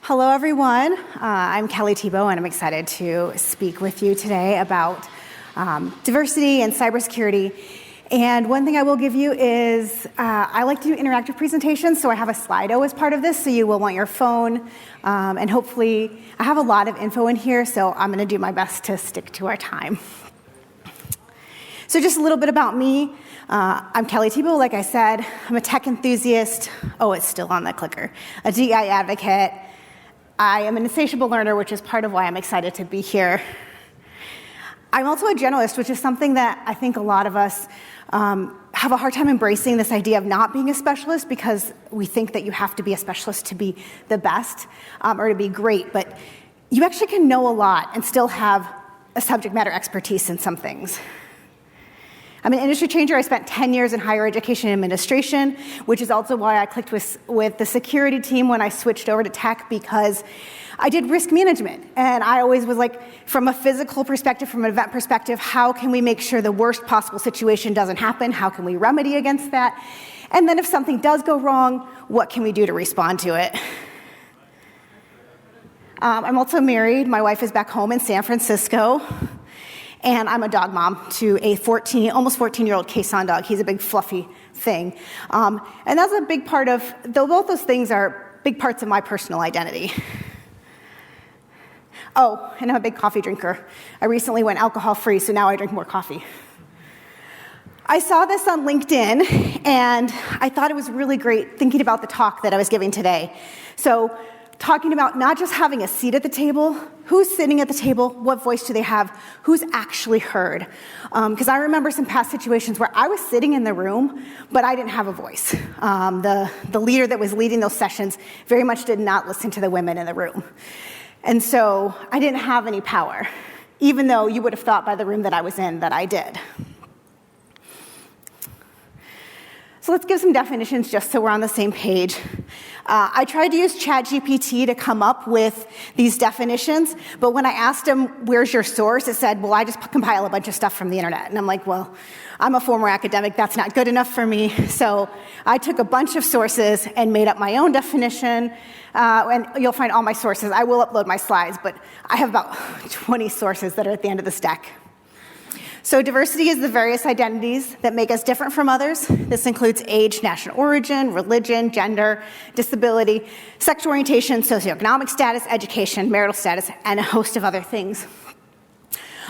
Hello, everyone. I'm Kelly Thibault, and I'm excited to speak with you today about diversity and cybersecurity. And one thing I will give you is I like to do interactive presentations, so I have a Slido as part of this, so you will want your phone. And hopefully, I have a lot of info in here, so I'm going to do my best to stick to our time. So just a little bit about me. I'm Kelly Thibault, like I said. I'm a tech enthusiast. Oh, it's still on that clicker. A DEI advocate. I am an insatiable learner, which is part of why I'm excited to be here. I'm also a generalist, which is something that I think a lot of us have a hard time embracing, this idea of not being a specialist, because we think that you have to be a specialist to be the best or to be great. But you actually can know a lot and still have a subject matter expertise in some things. I'm an industry changer. I spent 10 years in higher education administration, which is also why I clicked with the security team when I switched over to tech, because I did risk management. And I always was like, from a physical perspective, from an event perspective, how can we make sure the worst possible situation doesn't happen? How can we remedy against that? And then if something does go wrong, what can we do to respond to it? I'm also married. My wife is back home in San Francisco. And I'm a dog mom to a almost 14-year-old Quezon dog. He's a big fluffy thing. And that's a big part of, though both those things are big parts of my personal identity. Oh, and I'm a big coffee drinker. I recently went alcohol-free, so now I drink more coffee. I saw this on LinkedIn, and I thought it was really great thinking about the talk that I was giving today. So, talking about not just having a seat at the table, who's sitting at the table, what voice do they have, who's actually heard. Because I remember some past situations where I was sitting in the room, but I didn't have a voice. The leader that was leading those sessions very much did not listen to the women in the room. And so I didn't have any power, even though you would have thought by the room that I was in that I did. So let's give some definitions just so we're on the same page. I tried to use ChatGPT to come up with these definitions, but when I asked him, where's your source, it said, well, I just compile a bunch of stuff from the internet. And I'm like, well, I'm a former academic, that's not good enough for me. So I took a bunch of sources and made up my own definition, and you'll find all my sources. I will upload my slides, but I have about 20 sources that are at the end of this deck. So diversity is the various identities that make us different from others. This includes age, national origin, religion, gender, disability, sexual orientation, socioeconomic status, education, marital status, and a host of other things.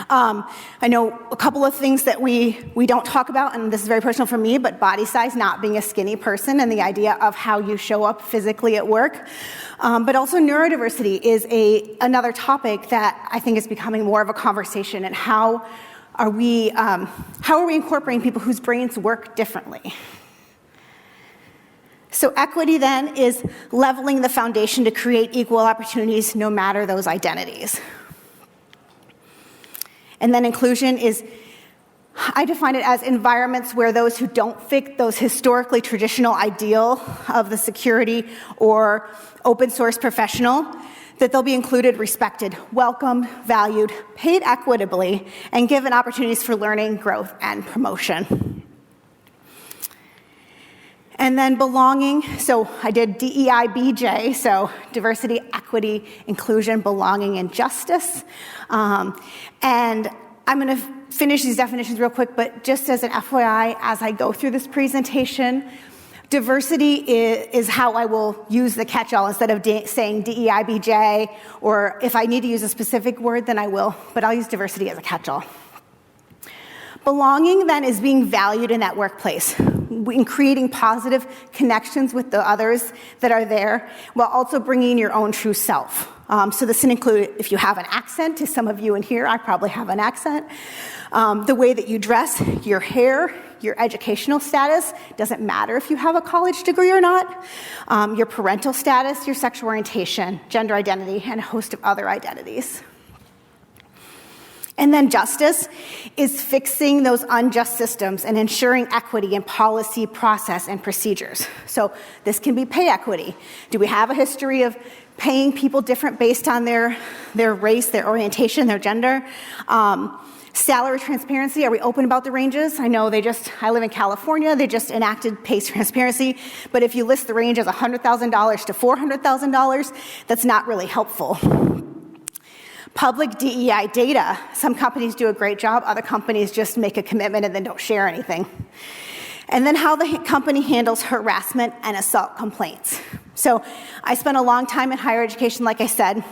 I know a couple of things that we don't talk about, and this is very personal for me, but body size, not being a skinny person, and the idea of how you show up physically at work. But also neurodiversity is another topic that I think is becoming more of a conversation, and how are we incorporating people whose brains work differently? So equity then is leveling the foundation to create equal opportunities no matter those identities. And then inclusion is, I define it as environments where those who don't fit those historically traditional ideal of the security or open source professional, that they'll be included, respected, welcomed, valued, paid equitably, and given opportunities for learning, growth, and promotion. And then belonging, so I did DEI-BJ, so diversity, equity, inclusion, belonging, and justice. And I'm going to finish these definitions real quick, but just as an FYI, as I go through this presentation, diversity is how I will use the catch-all instead of saying DEI-BJ, or if I need to use a specific word, then I will, but I'll use diversity as a catch-all. Belonging, then, is being valued in that workplace, in creating positive connections with the others that are there, while also bringing your own true self. So this can include if you have an accent. To some of you in here, I probably have an accent. The way that you dress, your hair, your educational status, doesn't matter if you have a college degree or not, your parental status, your sexual orientation, gender identity, and a host of other identities. And then justice is fixing those unjust systems and ensuring equity in policy, process, and procedures. So this can be pay equity. Do we have a history of paying people different based on their race, their orientation, their gender? Salary transparency, are we open about the ranges? I know I live in California, they just enacted pay transparency, but if you list the range as $100,000 to $400,000, that's not really helpful. Public DEI data, some companies do a great job, other companies just make a commitment and then don't share anything. And then how the company handles harassment and assault complaints. So I spent a long time in higher education, like I said,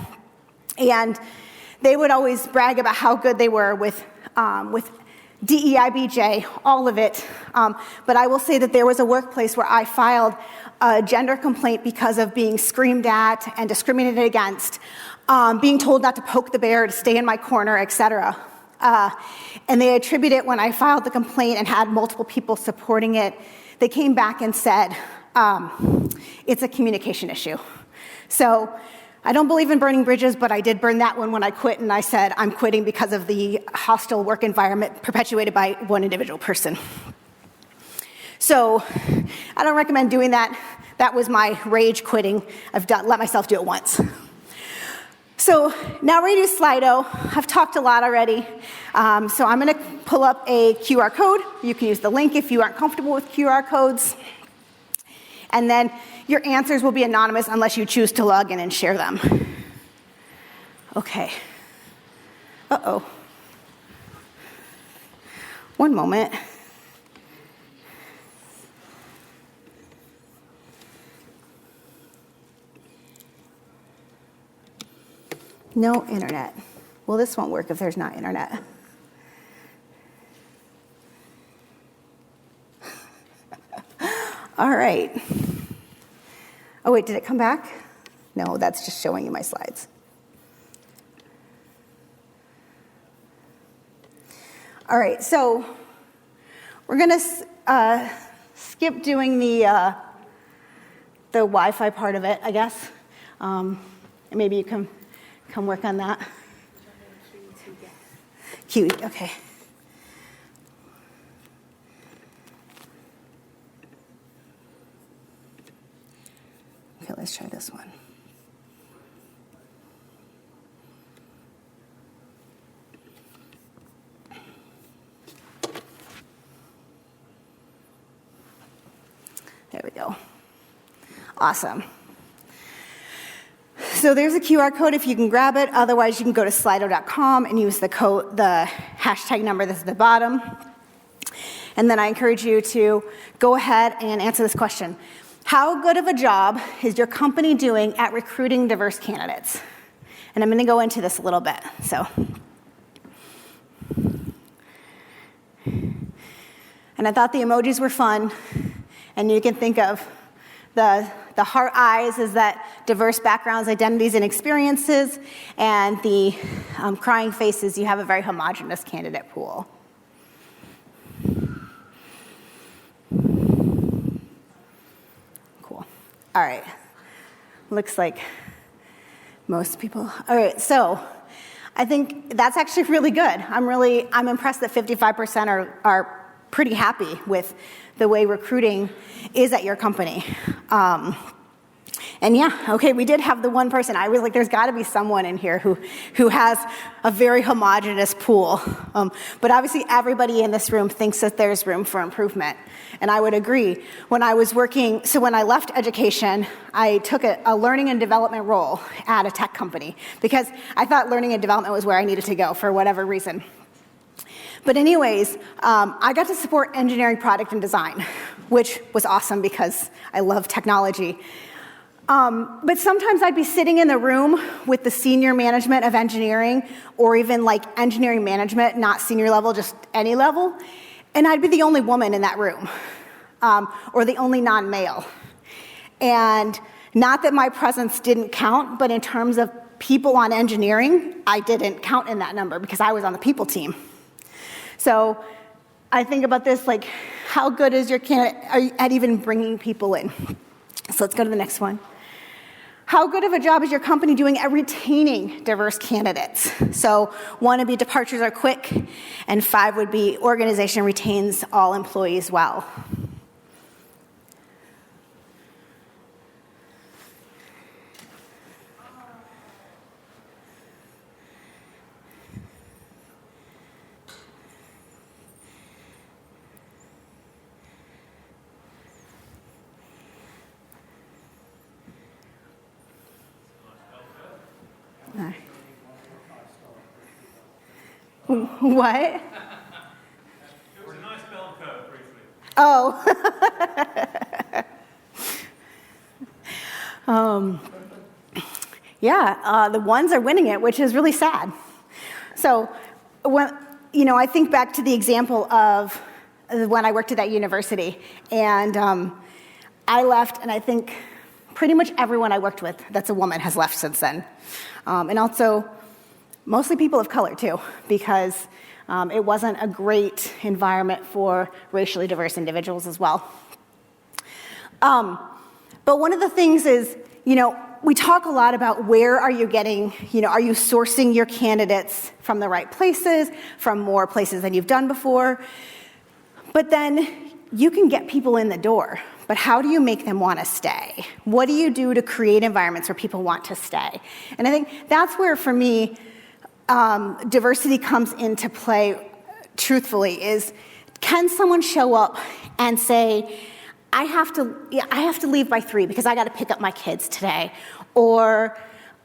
and they would always brag about how good they were with DEI, BJ, all of it. But I will say that there was a workplace where I filed a gender complaint because of being screamed at and discriminated against, being told not to poke the bear, to stay in my corner, etc. And they attribute it when I filed the complaint and had multiple people supporting it. They came back and said, it's a communication issue. So I don't believe in burning bridges, but I did burn that one when I quit, and I said I'm quitting because of the hostile work environment perpetuated by one individual person. So I don't recommend doing that. That was my rage quitting. Let myself do it once. So now we're going to do Slido. I've talked a lot already. So I'm going to pull up a QR code. You can use the link if you aren't comfortable with QR codes. And then your answers will be anonymous unless you choose to log in and share them. Okay. Uh-oh. One moment. No internet. Well, this won't work if there's not internet. All right. Oh, wait, did it come back? No, that's just showing you my slides. All right, so we're going to skip doing the Wi-Fi part of it, I guess. Maybe you can come work on that. Q, okay. Okay, let's try this one. There we go. Awesome. So there's a QR code if you can grab it. Otherwise, you can go to slido.com and use the hashtag number that's at the bottom. And then I encourage you to go ahead and answer this question. How good of a job is your company doing at recruiting diverse candidates? And I'm going to go into this a little bit. So, and I thought the emojis were fun. And you can think of the heart eyes is that diverse backgrounds, identities, and experiences. And the crying faces, you have a very homogeneous candidate pool. All right, looks like most people. All right, so I think that's actually really good. I'm impressed that 55% are pretty happy with the way recruiting is at your company. And yeah, okay, we did have the one person. I was like, there's got to be someone in here who has a very homogeneous pool. But obviously, everybody in this room thinks that there's room for improvement. And I would agree. When I left education, I took a learning and development role at a tech company because I thought learning and development was where I needed to go for whatever reason. But anyways, I got to support engineering, product, and design, which was awesome because I love technology. But sometimes I'd be sitting in the room with the senior management of engineering, or even like engineering management, not senior level, just any level, and I'd be the only woman in that room, or the only non-male. And not that my presence didn't count, but in terms of people on engineering, I didn't count in that number because I was on the people team. So I think about this, like, how good is your candidate at even bringing people in? So let's go to the next one. How good of a job is your company doing at retaining diverse candidates? So 1 would be departures are quick, and 5 would be organization retains all employees well. What? It was a nice bell curve briefly. Oh. Yeah, the ones are winning it, which is really sad. So when, I think back to the example of when I worked at that university, and I left, and I think pretty much everyone I worked with that's a woman has left since then. And also, mostly people of color, too, because it wasn't a great environment for racially diverse individuals as well. But one of the things is, we talk a lot about where are you getting, are you sourcing your candidates from the right places, from more places than you've done before? But then you can get people in the door, but how do you make them want to stay? What do you do to create environments where people want to stay? And I think that's where, for me, diversity comes into play, truthfully, is can someone show up and say, I have to leave by 3 because I got to pick up my kids today, or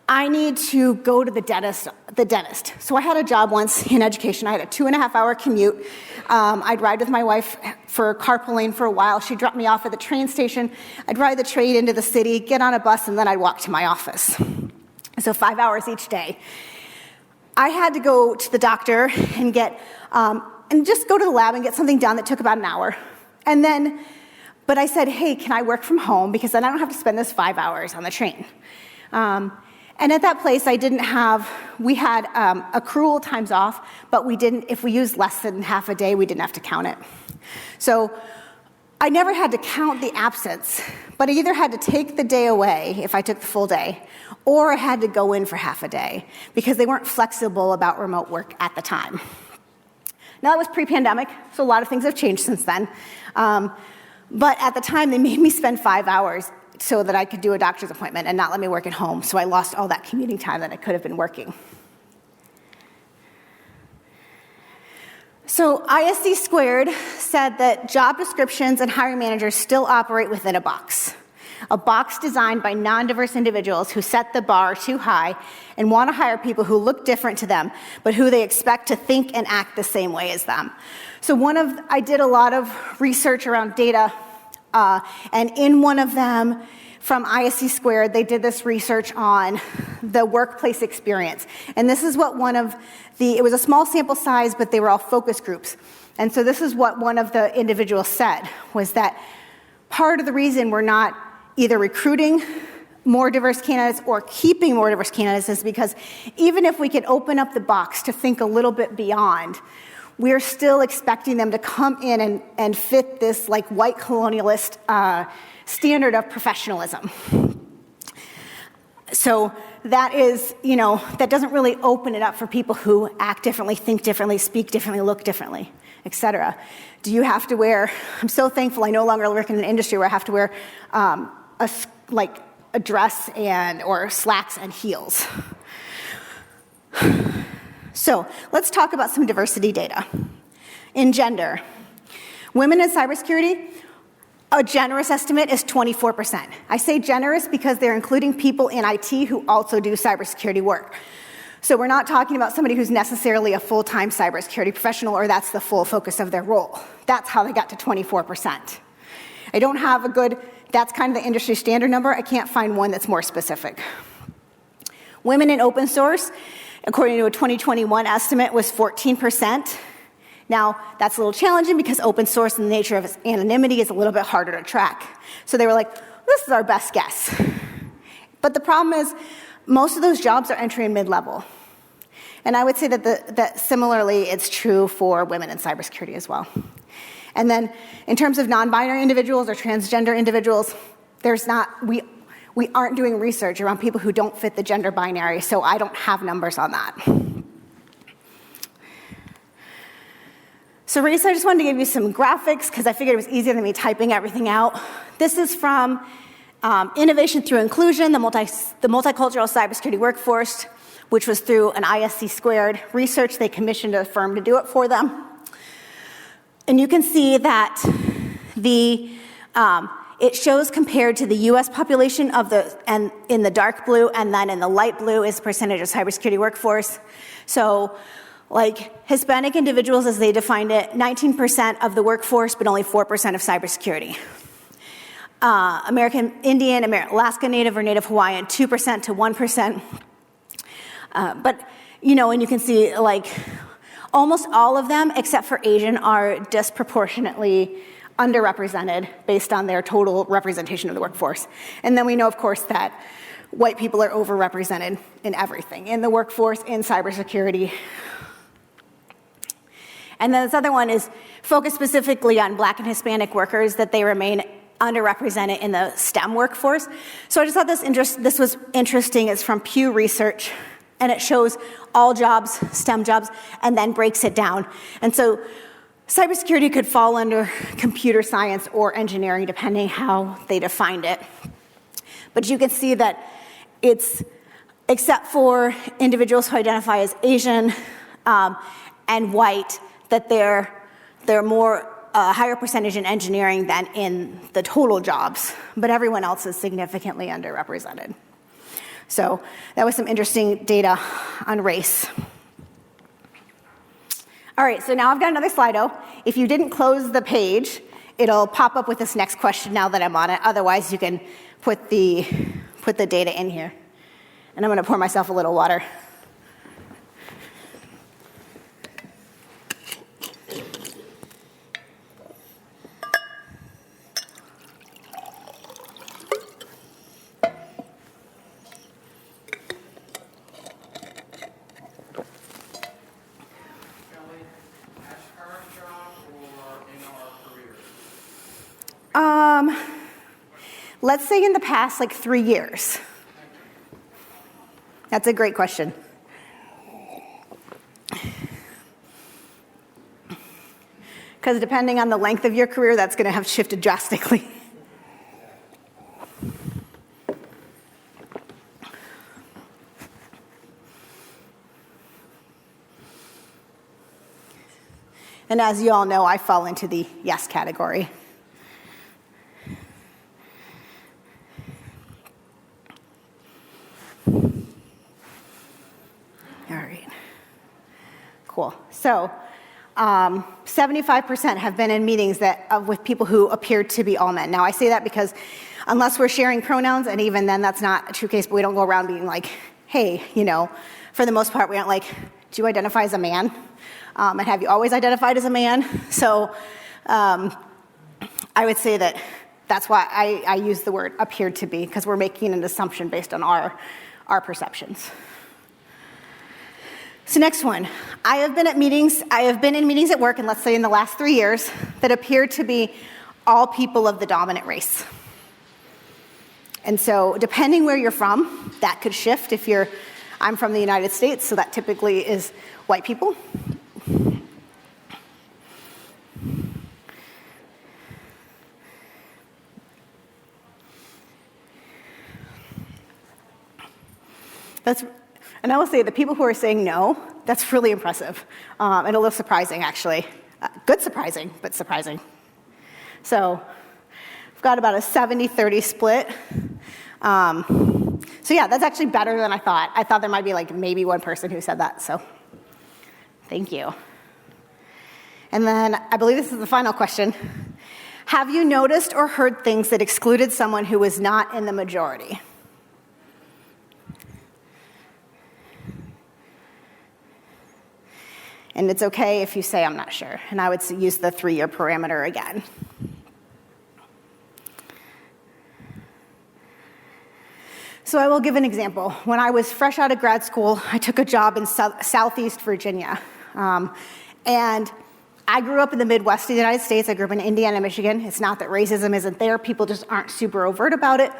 I need to go to the dentist. So I had a job once in education. I had a 2.5-hour commute. I'd ride with my wife for carpooling for a while. She'd drop me off at the train station. I'd ride the train into the city, get on a bus, and then I'd walk to my office. So 5 hours each day. I had to go to the doctor and and just go to the lab and get something done that took about an hour. But I said, hey, can I work from home? Because then I don't have to spend this 5 hours on the train. And at that place, we had accrual times off, but if we used less than half a day, we didn't have to count it. So I never had to count the absence, but I either had to take the day away if I took the full day, or I had to go in for half a day because they weren't flexible about remote work at the time. Now, that was pre-pandemic, so a lot of things have changed since then. But at the time, they made me spend 5 hours so that I could do a doctor's appointment and not let me work at home, so I lost all that commuting time that I could have been working. So ISD Squared said that job descriptions and hiring managers still operate within a box designed by non-diverse individuals who set the bar too high and want to hire people who look different to them, but who they expect to think and act the same way as them. So I did a lot of research around data, and in one of them, from ISD Squared, they did this research on the workplace experience. And this is what it was a small sample size, but they were all focus groups. And so this is what one of the individuals said, was that part of the reason we're not either recruiting more diverse candidates or keeping more diverse candidates is because even if we can open up the box to think a little bit beyond, we're still expecting them to come in and fit this white colonialist standard of professionalism. So that is, that doesn't really open it up for people who act differently, think differently, speak differently, look differently, etc. Do you have to wear, I'm so thankful I no longer work in an industry where I have to wear a dress or slacks and heels. So let's talk about some diversity data. In gender, women in cybersecurity, a generous estimate is 24%. I say generous because they're including people in IT who also do cybersecurity work. So we're not talking about somebody who's necessarily a full-time cybersecurity professional or that's the full focus of their role. That's how they got to 24%. I don't have that's kind of the industry standard number. I can't find one that's more specific. Women in open source, according to a 2021 estimate, was 14%. Now, that's a little challenging because open source and the nature of its anonymity is a little bit harder to track. So they were like, this is our best guess. But the problem is, most of those jobs are entry and mid-level. And I would say that similarly, it's true for women in cybersecurity as well. And then, in terms of non-binary individuals or transgender individuals, we aren't doing research around people who don't fit the gender binary, so I don't have numbers on that. So Reese, I just wanted to give you some graphics because I figured it was easier than me typing everything out. This is from Innovation Through Inclusion, the multicultural cybersecurity workforce, which was through an ISD Squared research. They commissioned a firm to do it for them. And you can see that It shows compared to the US population and in the dark blue, and then in the light blue is percentage of cybersecurity workforce. So like Hispanic individuals, as they defined it, 19% of the workforce, but only 4% of cybersecurity. American Indian, Alaska Native or Native Hawaiian, 2% to 1%. But, you know, and you can see like almost all of them, except for Asian, are disproportionately underrepresented based on their total representation of the workforce. And then we know, of course, that white people are overrepresented in everything, in the workforce, in cybersecurity. And then this other one is focused specifically on Black and Hispanic workers, that they remain underrepresented in the STEM workforce. So I just thought this was interesting. It's from Pew Research, and it shows all jobs, STEM jobs, and then breaks it down. And so cybersecurity could fall under computer science or engineering, depending how they defined it. But you can see that it's, except for individuals who identify as Asian and white, that they're more higher percentage in engineering than in the total jobs, but everyone else is significantly underrepresented. So that was some interesting data on race. All right, so now I've got another Slido. If you didn't close the page, it'll pop up with this next question now that I'm on it. Otherwise, you can put the data in here. And I'm gonna pour myself a little water. Let's say in the past, like 3 years. That's a great question. Because depending on the length of your career, that's going to have shifted drastically. And as you all know, I fall into the yes category. All right, cool. So 75% have been in meetings with people who appear to be all men. Now I say that because unless we're sharing pronouns, and even then that's not a true case, but we don't go around being like, hey, you know, for the most part we aren't like, do you identify as a man? And have you always identified as a man? So I would say that's why I use the word appeared to be, because we're making an assumption based on our perceptions. So next one, I have been in meetings at work, and let's say in the last 3 years, that appear to be all people of the dominant race. And so depending where you're from, that could shift. I'm from the United States, so that typically is white people. And I will say the people who are saying no, that's really impressive and a little surprising, actually. Good surprising, but surprising. So I've got about a 70-30 split. So yeah, that's actually better than I thought. I thought there might be like maybe one person who said that, so thank you. And then I believe this is the final question. Have you noticed or heard things that excluded someone who was not in the majority? And it's okay if you say, I'm not sure. And I would use the 3-year parameter again. So I will give an example. When I was fresh out of grad school, I took a job in Southeast Virginia. And I grew up in the Midwest of the United States. I grew up in Indiana, Michigan. It's not that racism isn't there. People just aren't super overt about it.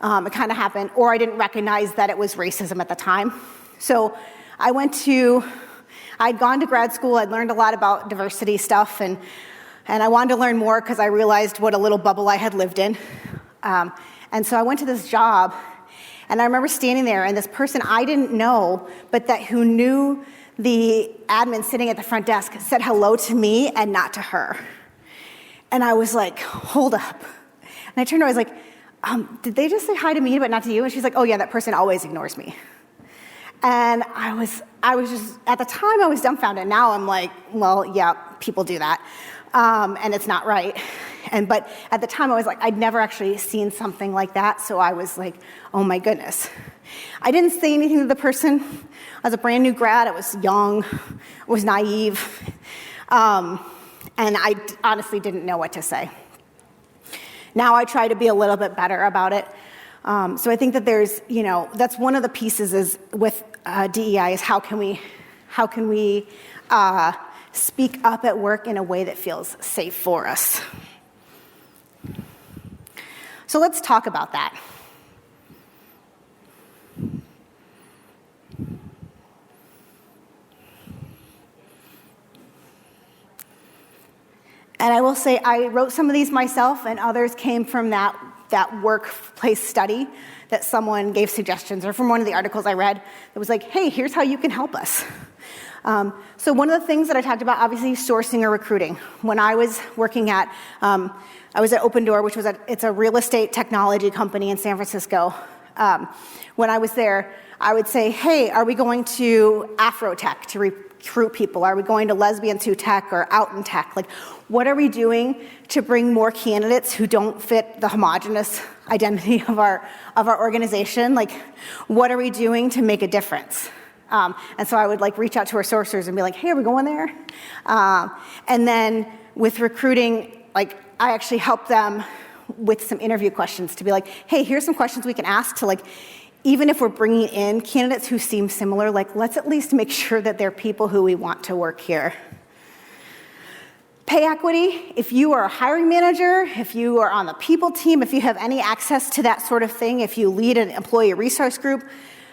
It kind of happened. Or I didn't recognize that it was racism at the time. So I'd gone to grad school, I'd learned a lot about diversity stuff, and I wanted to learn more because I realized what a little bubble I had lived in. And so I went to this job, and I remember standing there, and this person I didn't know, but who knew the admin sitting at the front desk, said hello to me and not to her. And I was like, hold up. And I turned to her, I was like, did they just say hi to me but not to you? And she's like, oh yeah, that person always ignores me. And I was just, at the time I was dumbfounded. Now I'm like, well, yeah, people do that. And it's not right. But at the time I was like, I'd never actually seen something like that. So I was like, oh my goodness. I didn't say anything to the person. I was a brand new grad. I was young. I was naive. And I honestly didn't know what to say. Now I try to be a little bit better about it. So I think that there's, that's one of the pieces is with DEI is how can we speak up at work in a way that feels safe for us. So let's talk about that. And I will say I wrote some of these myself, and others came from that workplace study that someone gave suggestions, or from one of the articles I read that was like, hey, here's how you can help us. So one of the things that I talked about, obviously, sourcing or recruiting. When I was working at, I was at Open Door, which was it's a real estate technology company in San Francisco. When I was there, I would say, hey, are we going to Afrotech to recruit people? Are we going to Lesbians Who Tech or Out in Tech? Like, what are we doing to bring more candidates who don't fit the homogenous identity of our organization? Like, what are we doing to make a difference? And so I would reach out to our sourcers and be like, hey, are we going there? And then with recruiting, I actually help them with some interview questions to be like, hey, here's some questions we can ask to even if we're bringing in candidates who seem similar, let's at least make sure that they're people who we want to work here. Pay equity, if you are a hiring manager, if you are on the people team, if you have any access to that sort of thing, if you lead an employee resource group,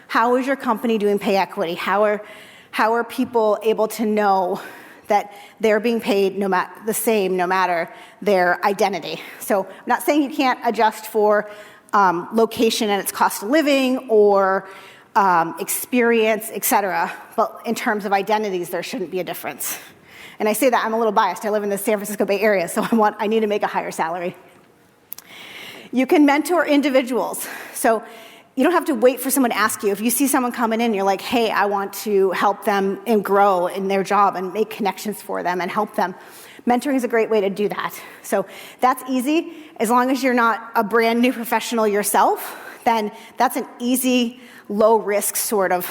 how is your company doing pay equity? How are people able to know that they're being paid the same no matter their identity? So I'm not saying you can't adjust for location and its cost of living or experience, et cetera, but in terms of identities, there shouldn't be a difference. And I say that, I'm a little biased. I live in the San Francisco Bay Area, so I need to make a higher salary. You can mentor individuals. So you don't have to wait for someone to ask you. If you see someone coming in, you're like, hey, I want to help them and grow in their job and make connections for them and help them. Mentoring is a great way to do that. So that's easy. As long as you're not a brand new professional yourself, then that's an easy, low-risk sort of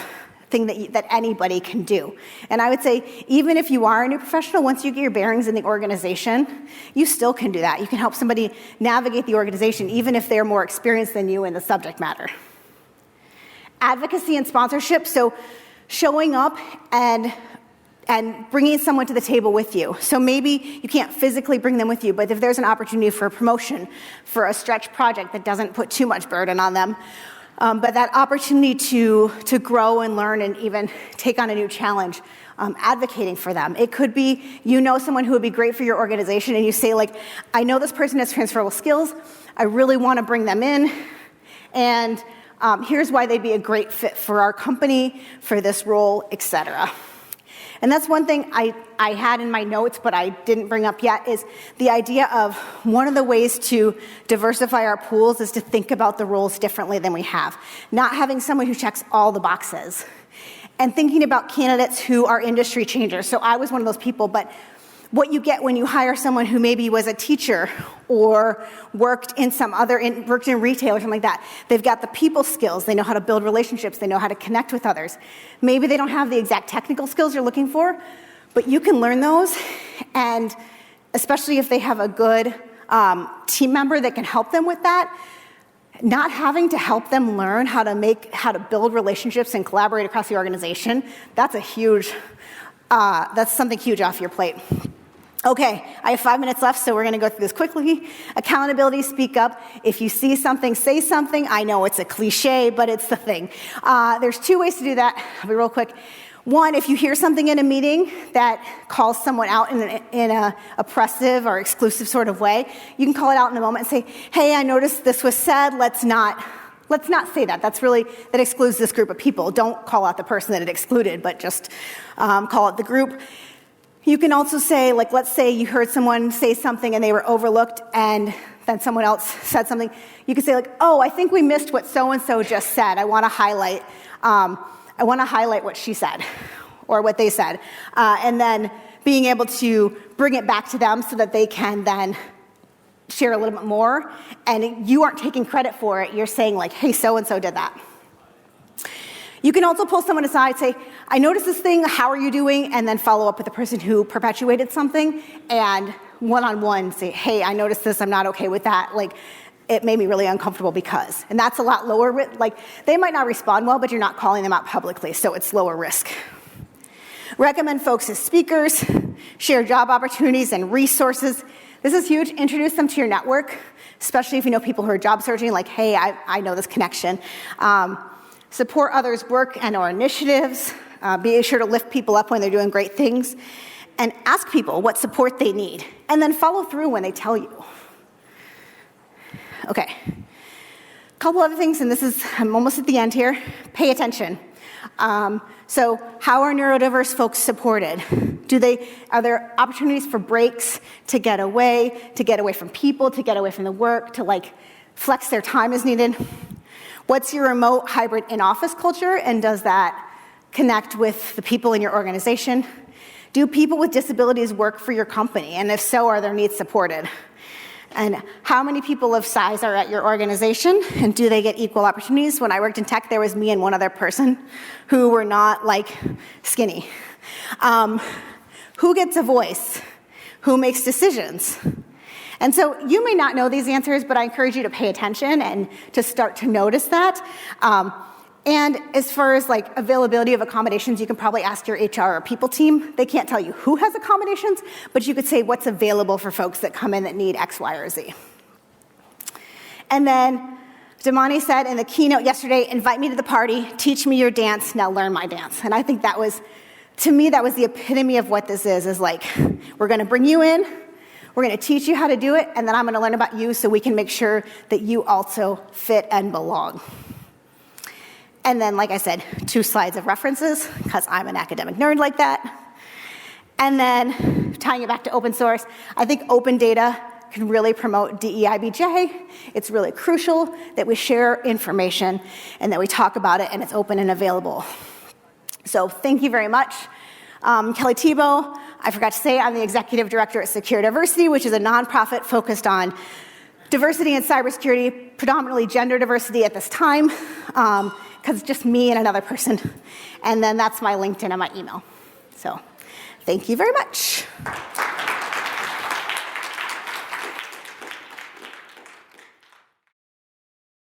thing that anybody can do. And I would say, even if you are a new professional, once you get your bearings in the organization, you still can do that. You can help somebody navigate the organization, even if they're more experienced than you in the subject matter. Advocacy and sponsorship, so showing up and bringing someone to the table with you. So maybe you can't physically bring them with you, but if there's an opportunity for a promotion, for a stretch project that doesn't put too much burden on them, but that opportunity to grow and learn and even take on a new challenge, advocating for them. It could be, someone who would be great for your organization, and you say, I know this person has transferable skills, I really want to bring them in, and here's why they'd be a great fit for our company, for this role, etc. And that's one thing I had in my notes, but I didn't bring up yet, is the idea of one of the ways to diversify our pools is to think about the roles differently than we have. Not having someone who checks all the boxes. And thinking about candidates who are industry changers. So I was one of those people, but what you get when you hire someone who maybe was a teacher or worked in retail or something like that. They've got the people skills. They know how to build relationships. They know how to connect with others. Maybe they don't have the exact technical skills you're looking for, but you can learn those. And especially if they have a good team member that can help them with that, not having to help them learn how to build relationships and collaborate across the organization, that's something huge off your plate. Okay, I have 5 minutes left, so we're going to go through this quickly. Accountability, speak up. If you see something, say something. I know it's a cliche, but it's the thing. There's 2 ways to do that. I'll be real quick. One, if you hear something in a meeting that calls someone out in an oppressive or exclusive sort of way, you can call it out in a moment and say, hey, I noticed this was said. Let's not say that. That excludes this group of people. Don't call out the person that it excluded, but just call out the group. You can also say, let's say you heard someone say something and they were overlooked and then someone else said something, you could say like, oh, I think we missed what so-and-so just said. I want to highlight what she said or what they said. And then being able to bring it back to them so that they can then share a little bit more. And you aren't taking credit for it. You're saying like, hey, so-and-so did that. You can also pull someone aside, say, I noticed this thing, how are you doing? And then follow up with the person who perpetuated something and one-on-one say, hey, I noticed this, I'm not okay with that. Like, it made me really uncomfortable because. And that's a lot lower risk. Like, they might not respond well, but you're not calling them out publicly, so it's lower risk. Recommend folks as speakers, share job opportunities and resources. This is huge. Introduce them to your network, especially if you know people who are job searching, like, hey, I know this connection. Support others' work and or initiatives. Be sure to lift people up when they're doing great things. And ask people what support they need. And then follow through when they tell you. Okay. A couple other things, and I'm almost at the end here. Pay attention. So how are neurodiverse folks supported? Are there opportunities for breaks to get away from people, to get away from the work, to like flex their time as needed? What's your remote, hybrid, in-office culture, and does that connect with the people in your organization? Do people with disabilities work for your company? And if so, are their needs supported? And how many people of size are at your organization? And do they get equal opportunities? When I worked in tech, there was me and one other person who were not like skinny. Who gets a voice? Who makes decisions? And so you may not know these answers, but I encourage you to pay attention and to start to notice that. And as far as like availability of accommodations, you can probably ask your HR or people team. They can't tell you who has accommodations, but you could say what's available for folks that come in that need X, Y, or Z. And then Damani said in the keynote yesterday, invite me to the party, teach me your dance, now learn my dance. And I think that was, to me, that was the epitome of what this is like, we're gonna bring you in, we're gonna teach you how to do it, and then I'm gonna learn about you so we can make sure that you also fit and belong. And then, like I said, 2 slides of references, because I'm an academic nerd like that. And then, tying it back to open source, I think open data can really promote DEIBJ. It's really crucial that we share information and that we talk about it and it's open and available. So thank you very much. Kelly Thibault, I forgot to say, I'm the executive director at Secure Diversity, which is a nonprofit focused on diversity and cybersecurity, predominantly gender diversity at this time, because it's just me and another person. And then that's my LinkedIn and my email. So thank you very much.